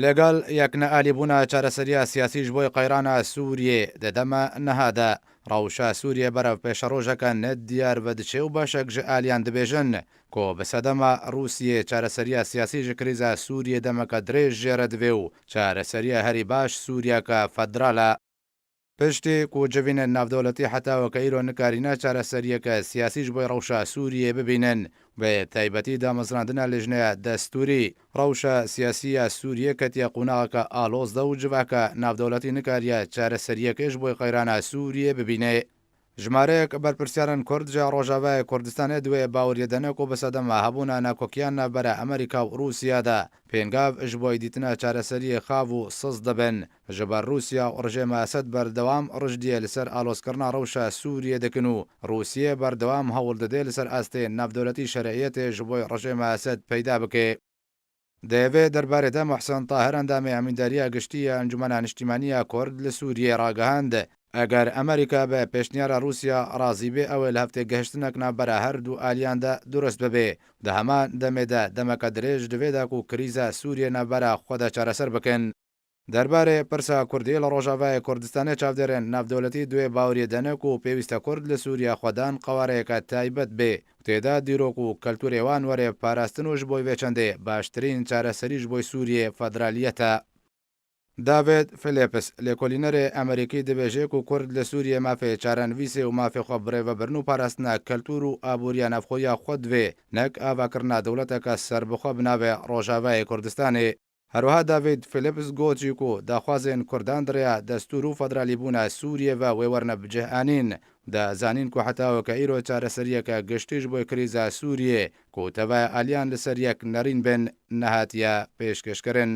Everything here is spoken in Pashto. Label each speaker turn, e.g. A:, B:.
A: لەگەڵ یەکنەئالیبوونا چارەسەریە سیاسیش بۆی قەیرانە سووریێ دەدەمە نەهادا ڕەوشە سووریە بەرەو پێشەڕۆژەکە نەت دیار بە دچێ و بەشێک ژە ئالیان دەبێژن کۆ بەسەدەمە رووسیە چارەسەریە سیاسیژ کریزە سووریە دەمەکە درێژ ژێرە دەبێ و چارەسەریە هەری باش سووریەکە فەدرالە پشتی و جەڤینە ناودەوڵەتی حتاوەکە ئیرۆ نکارینە چارەسەریەکە سیاسیش بۆی ڕەوشە سووریە ببینن بە تایبەتی دامەزراندنە لێژنەیە دەستوری ڕەوشە سیاسیە سووریە کەتیە قوناغەکە ئالۆزدە و جڤاکە ناودەوڵەتی نکاریە چارەسەریەکەش بۆی قەیرانە سووریە ببینێ ژمارەیەک بەرپرسیارن کوردجا ڕۆژاوای کوردستانی دوێ باوریەدەنێک و بەسەدەما هەبوونا ناکۆکیانە بەرە ئەمریکا و رووسیادا پێنگاو ژ بۆی دیتنە چارەسەری خاو و سز دەبن ژەبەر رووسیا و ڕژێمە ئەسەد بەردەوام ڕژدیە لەسەر ئالۆزکردنا ڕەوشە سووریە دەکەن و رووسیە بەردەوام هەوڵ دەدێ لەسەر ئاستێ ناودەوڵەتی شەرعیەتێ ژ بۆی ڕژێمە ئەسەد پەیدا بکێ دەیەوێت دەربارەدا محسن تاهر ئەندامی ئەمینداریە گشتیە ئەنجومەنە نیشتیمانیە کورد لە سووریە ڕاگەهاند ئەگەر ئەمریکا بە پێشنیارە رووسیا ڕازی بێ ئەوەی لە هەفتێک گەهشتنەکنا بەرە هەردوو ئالیاندا دروست ببێ دە هەمان دەمێدا دەمەکە درێژ دەوێدا و کریزە سووریە نەبەرە خۆدا چارەسەر بکەن دەربارەی پرسا کوردی لە ڕۆژاوای کوردستانی چاودێرن ناودەوڵەتی دوێ باوریە دەنێک و پێویستە کورد لە سووریا خۆدان قوارەیەکە تایبەت بێ تێدا دیرۆک و کەلتورێوان وەرێ پاراستن وش بۆی وێچەندێ باشترین چارەسەریش بۆی سووریە فەدرالیەتە داڤێت فلیپس لێکۆلینەرێ ئەمریکی دەبێژێک و کورد لە سووریە مافێ چارەنویسێ و مافێخوا بڕێوەبرن و پاراستنە کەلتور و ئابوووریان نەفخۆیە خۆ دوێ نەک ئاواکردنا دەوڵەتەکە سەربخۆ بناوێ ڕۆژاوای کوردستانی هەروەها داڤید فلیپس گۆچیک و داخوازێن کوردان درەیە دەستور و فەدرالیبوونە سووریە بە وێوەرنە بجێئانین دەزانین کو حتاوەکە ئیرۆ چارەسەریەکە گشتیش بۆی کریزە سووریێ کۆتەبە ئالیان لەسەر یەک نەرین بن نەهاتیە پێشکەشکردن